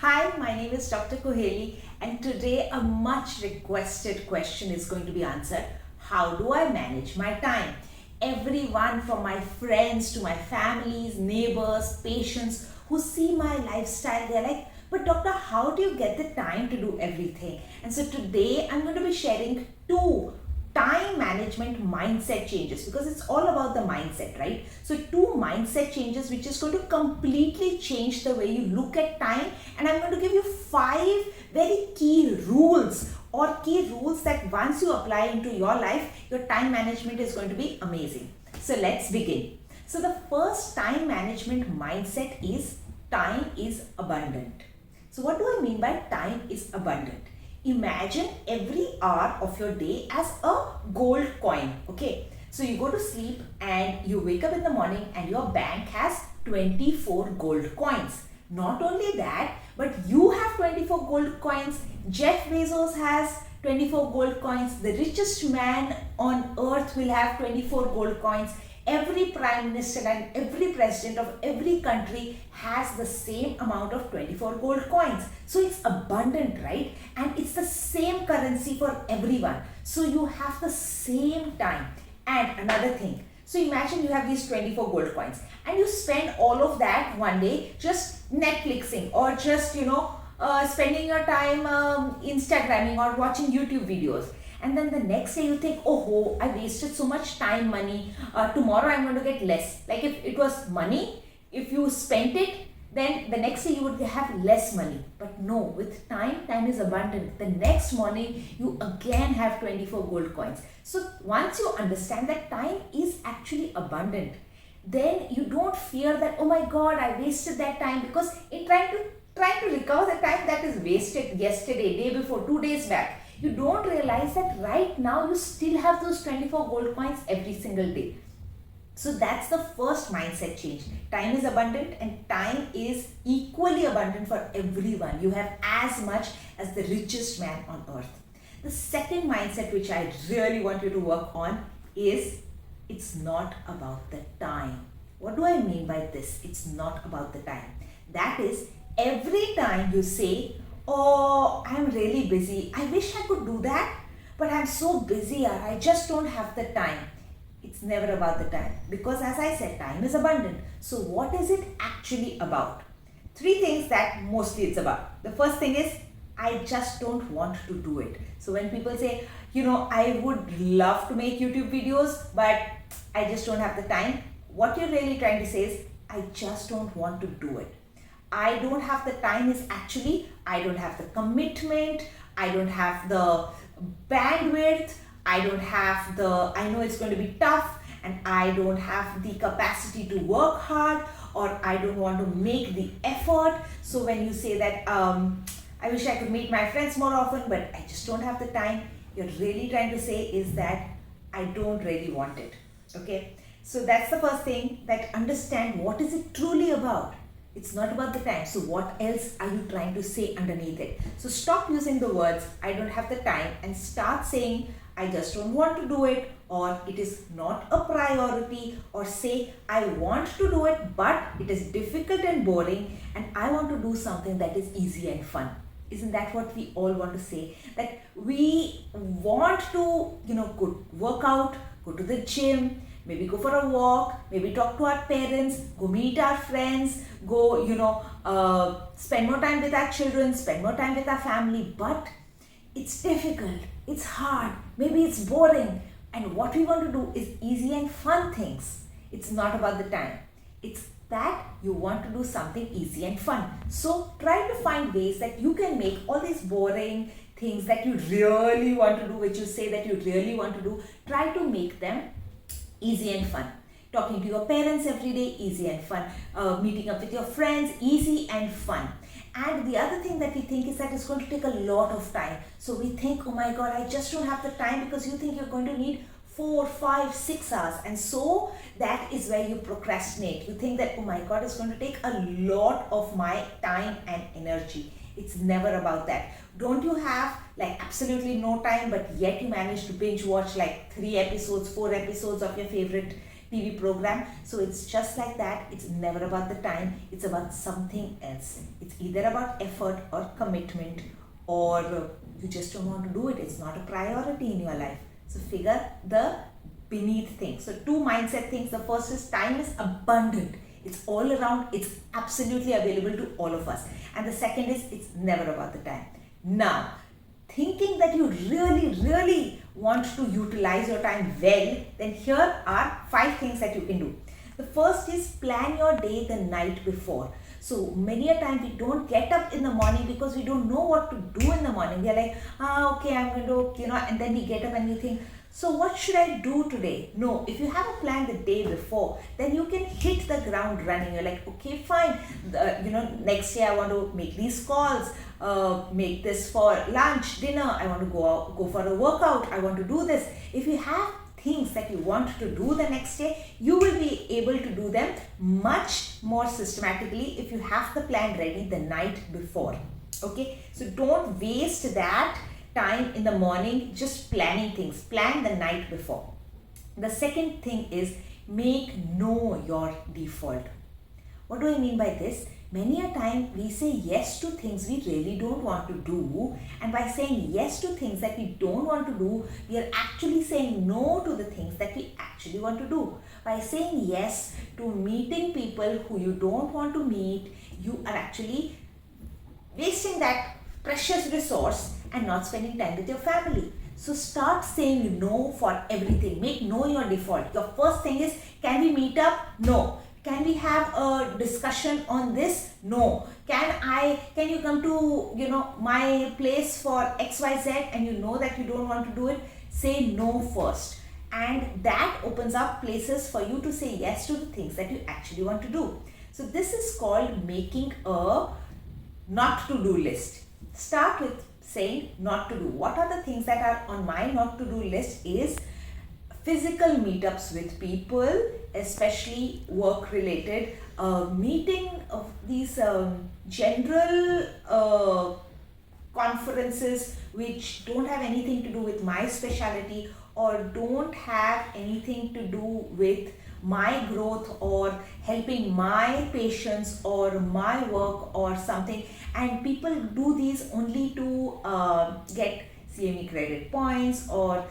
Hi, my name is Dr. Koheli, and today a much requested question is going to be answered. How do I manage my time? Everyone from my friends to my families, neighbors, patients who see my lifestyle, they're like, but doctor, how do you get the time to do everything? And so today I'm going to be sharing two time management mindset changes, because it's all about the mindset, right? So two mindset changes which is going to completely change the way you look at time, and I'm going to give you 5 very key rules that once you apply into your life, your time management is going to be amazing. So let's begin. So the first time management mindset is time is abundant. So what do I mean by time is abundant? Imagine every hour of your day as a gold coin. Okay, so you go to sleep and you wake up in the morning and your bank has 24 gold coins. Not only that, but you have 24 gold coins. Jeff Bezos has 24 gold coins. The richest man on earth will have 24 gold coins. Every prime minister and every president of every country has the same amount of 24 gold coins. So it's abundant, right? And it's the same currency for everyone. So you have the same time. And another thing, so imagine you have these 24 gold coins and you spend all of that one day just Netflixing or just, spending your time Instagramming or watching YouTube videos. And then the next day you think, oh, I wasted so much time, money. Tomorrow I'm going to get less. Like if it was money, if you spent it, then the next day you would have less money. But no, with time is abundant. The next morning you again have 24 gold coins. So once you understand that time is actually abundant, then you don't fear that, oh my God, I wasted that time, because in trying to recover the time that is wasted yesterday, day before, 2 days back, you don't realize that right now you still have those 24 gold coins every single day. So that's the first mindset change. Time is abundant and time is equally abundant for everyone. You have as much as the richest man on earth. The second mindset which I really want you to work on is it's not about the time. What do I mean by this? It's not about the time. That is, every time you say, oh, I'm really busy, I wish I could do that, but I'm so busy, I just don't have the time. It's never about the time, because as I said, time is abundant. So what is it actually about? 3 things that mostly it's about. The first thing is, I just don't want to do it. So when people say, I would love to make YouTube videos, but I just don't have the time, what you're really trying to say is, I just don't want to do it. I don't have the time is actually, I don't have the commitment, I don't have the bandwidth, I know it's going to be tough, and I don't have the capacity to work hard, or I don't want to make the effort. So when you say that, I wish I could meet my friends more often, but I just don't have the time, you're really trying to say is that I don't really want it. Okay, so that's the first thing, that understand what is it truly about. It's not about the time. So what else are you trying to say underneath it? So stop using the words, I don't have the time, and start saying, I just don't want to do it, or it is not a priority, or say, I want to do it, but it is difficult and boring, and I want to do something that is easy and fun. Isn't that what we all want to say? That we want to, work out, go to the gym, maybe go for a walk, maybe talk to our parents, go meet our friends, go, spend more time with our children, spend more time with our family. But it's difficult, it's hard, maybe it's boring. And what we want to do is easy and fun things. It's not about the time. It's that you want to do something easy and fun. So try to find ways that you can make all these boring things that you really want to do, which you say that you really want to do, try to make them easy and fun. Talking to your parents every day, easy and fun. Meeting up with your friends, easy and fun. And the other thing that we think is that it's going to take a lot of time. So we think, oh my God, I just don't have the time, because you think you're going to need 4, 5, 6 hours. And so that is where you procrastinate. You think that, oh my God, it's going to take a lot of my time and energy. It's never about that. Don't you have absolutely no time, but yet you manage to binge watch 3 episodes, 4 episodes of your favorite TV program. So it's just like that. It's never about the time. It's about something else. It's either about effort or commitment, or you just don't want to do it. It's not a priority in your life. So figure the beneath things. So two mindset things. The first is time is abundant. It's all around. It's absolutely available to all of us. And the second is it's never about the time. Now, thinking that you really want to utilize your time well, then here are 5 things that you can do. The first is plan your day the night before. So many a time we don't get up in the morning because we don't know what to do in the morning. We are like, okay, I'm going to, and then we get up and we think, so what should I do today? No, if you have a plan the day before, then you can hit the ground running. You're like, okay, fine. Next day I want to make these calls, make this for lunch, dinner. I want to go for a workout. I want to do this. If you have things that you want to do the next day, you will be able to do them much more systematically if you have the plan ready the night before. Okay, so don't waste that time in the morning just planning things. Plan the night before. The second thing is make no your default. What do I mean by this? Many a time we say yes to things we really don't want to do, and by saying yes to things that we don't want to do, we are actually saying no to the things that we actually want to do. By saying yes to meeting people who you don't want to meet, you are actually wasting that precious resource and not spending time with your family. So start saying no for everything. Make no your default. Your first thing is, can we meet up? No. Can we have a discussion on this? No. Can you come to my place for XYZ, and you know that you don't want to do it? Say no first. And that opens up places for you to say yes to the things that you actually want to do. So this is called making a not to do list. Start with saying not to do. What are the things that are on my not to do list is physical meetups with people, especially work related, meeting of these general conferences which don't have anything to do with my specialty or don't have anything to do with my growth or helping my patients or my work or something. And people do these only to get CME credit points or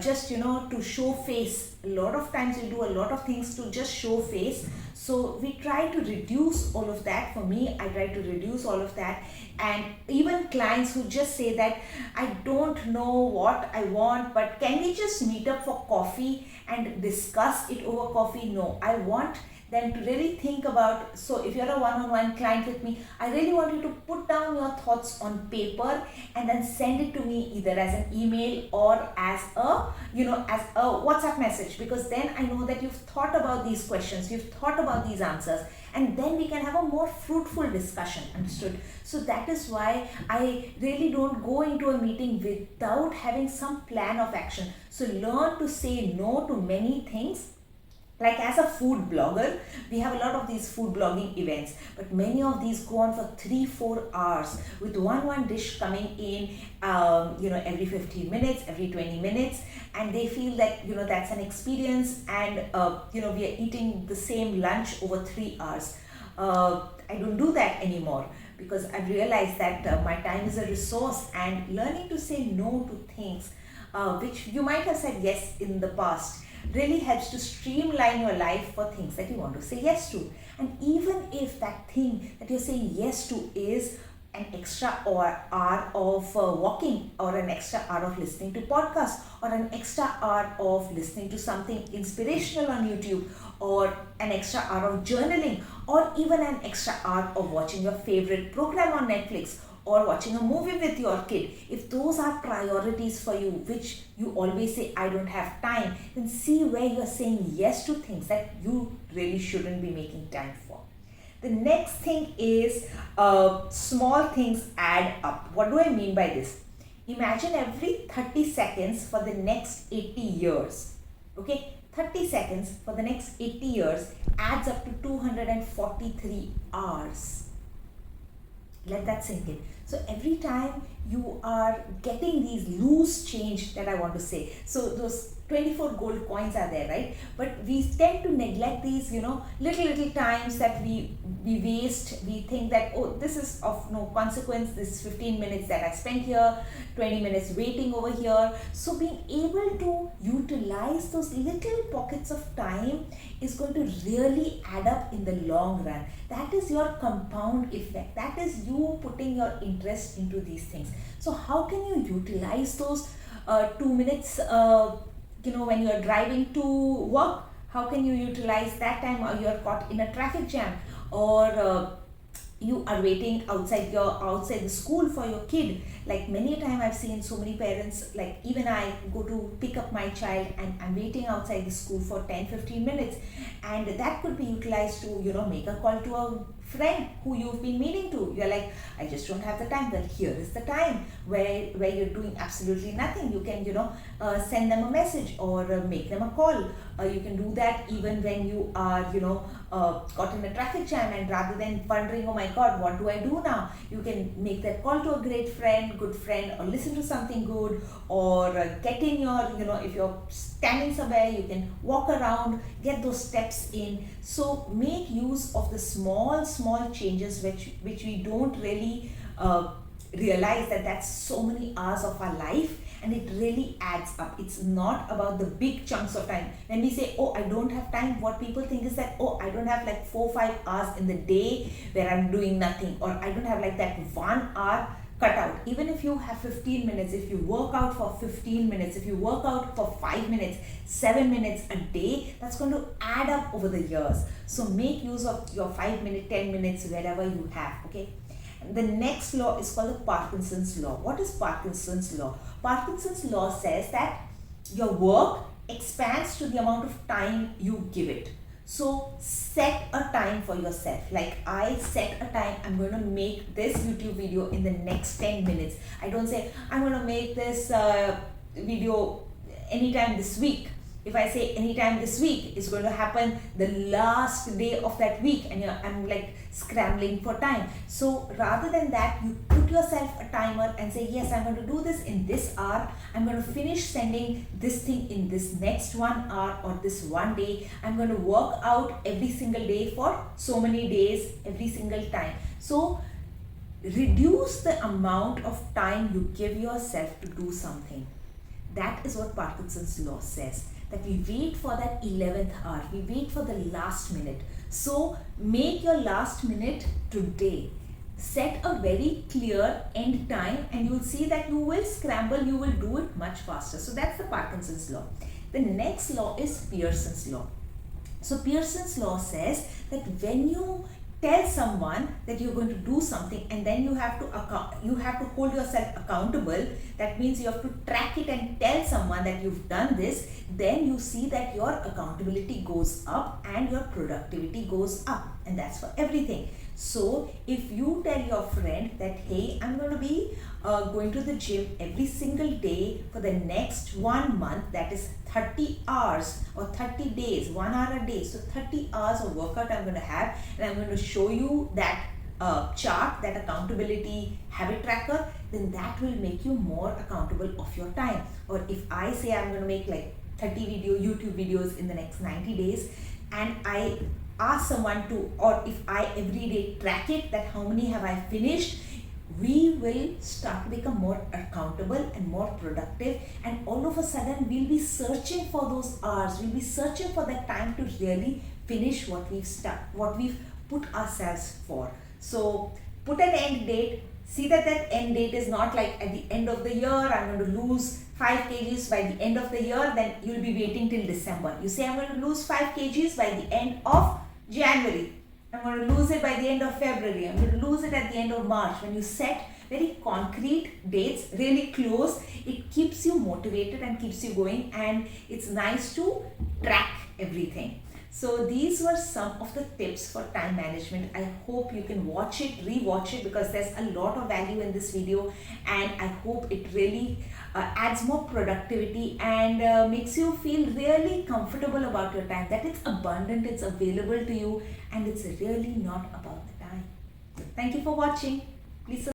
just to show face. A lot of times we do a lot of things to just show face. So we try to reduce all of that. For me, I try to reduce all of that. And even clients who just say that I don't know what I want, but can we just meet up for coffee and discuss it over coffee? No, I want them to really think about. So if you're a one-on-one client with me, I really want you to put down your thoughts on paper and then send it to me either as an email or as a WhatsApp message, because then I know that you've thought about these questions, you've thought about these answers, and then we can have a more fruitful discussion. Understood? So that is why I really don't go into a meeting without having some plan of action. So learn to say no to many things. Like as a food blogger, we have a lot of these food blogging events, but many of these go on for 3-4 hours with one dish coming in, every 15 minutes, every 20 minutes, and they feel that, that's an experience, and, we are eating the same lunch over 3 hours. I don't do that anymore because I've realized that my time is a resource, and learning to say no to things which you might have said yes in the past really helps to streamline your life for things that you want to say yes to. And even if that thing that you're saying yes to is an extra hour of walking, or an extra hour of listening to podcasts, or an extra hour of listening to something inspirational on YouTube, or an extra hour of journaling, or even an extra hour of watching your favorite program on Netflix, or watching a movie with your kid. If those are priorities for you, which you always say, I don't have time, then see where you're saying yes to things that you really shouldn't be making time for. The next thing is small things add up. What do I mean by this? Imagine every 30 seconds for the next 80 years. Okay, 30 seconds for the next 80 years adds up to 243 hours. Let that sink in. So every time you are getting these loose change that I want to say. So those 24 gold coins are there, right? But we tend to neglect these, little times that we waste. We think that, oh, this is of no consequence, this 15 minutes that I spent here, 20 minutes waiting over here. So being able to utilize those little pockets of time is going to really add up in the long run. That is your compound effect. That is you putting your interest into these things. So how can you utilize those 2 minutes, when you're driving to work? How can you utilize that time, or you're caught in a traffic jam, or you are waiting outside the school for your kid? Like many a time I've seen so many parents, like even I go to pick up my child and I'm waiting outside the school for 10-15 minutes, and that could be utilized to make a call to a friend who you've been meaning to. You're like, I just don't have the time. Well, here is the time where you're doing absolutely nothing. You can send them a message, or make them a call. You can do that even when you are caught in a traffic jam, and rather than wondering, oh my god, what do I do now, you can make that call to a great friend, good friend, or listen to something good, or get in your, if you're standing somewhere, you can walk around, get those steps in. So make use of the small changes which we don't really realize that that's so many hours of our life, and it really adds up. It's not about the big chunks of time. When we say, oh, I don't have time, what people think is that, oh, I don't have like 4-5 hours in the day where I'm doing nothing, or I don't have like that 1 hour cut out. Even if you have 15 minutes, if you work out for 15 minutes, if you work out for 5 minutes, 7 minutes a day, that's going to add up over the years. So make use of your 5 minutes, 10 minutes, wherever you have, okay? The next law is called the Parkinson's law. What is Parkinson's law? Parkinson's law says that your work expands to the amount of time you give it. So set a time for yourself. Like I set a time, I'm going to make this YouTube video in the next 10 minutes. I don't say I'm going to make this video anytime this week. If I say anytime this week, it's going to happen the last day of that week, and I'm like scrambling for time. So rather than that, you put yourself a timer and say, yes, I'm going to do this in this hour. I'm going to finish sending this thing in this next 1 hour or this one day. I'm going to work out every single day for so many days, every single time. So reduce the amount of time you give yourself to do something. That is what Parkinson's law says. That we wait for that 11th hour, we wait for the last minute. So make your last minute today. Set a very clear end time, and you will see that you will scramble, you will do it much faster. So that's the Parkinson's law. The next law is Pearson's law. So Pearson's law says that when you tell someone that you're going to do something, and then you have to hold yourself accountable. That means you have to track it and tell someone that you've done this. Then you see that your accountability goes up and your productivity goes up, and that's for everything. So if you tell your friend that, hey, I'm going to be going to the gym every single day for the next 1 month, that is 30 hours or 30 days, 1 hour a day. So 30 hours of workout I'm going to have, and I'm going to show you that chart, that accountability habit tracker, then that will make you more accountable of your time. Or if I say I'm going to make like 30 YouTube videos in the next 90 days, and I ask someone to, or if I every day track it, that how many have I finished, we will start to become more accountable and more productive, and all of a sudden we'll be searching for those hours, we'll be searching for that time to really finish what we've put ourselves for. So put an end date. See that end date is not like at the end of the year, I'm going to lose 5 kgs by the end of the year, then you'll be waiting till December. You say I'm going to lose 5 kgs by the end of January. I'm going to lose it by the end of February. I'm going to lose it at the end of March. When you set very concrete dates, really close, it keeps you motivated and keeps you going, and it's nice to track everything. So these were some of the tips for time management. I hope you can watch it, rewatch it, because there's a lot of value in this video, and I hope it really adds more productivity and makes you feel really comfortable about your time, that it's abundant, it's available to you, and it's really not about the time. Thank you for watching. Please subscribe.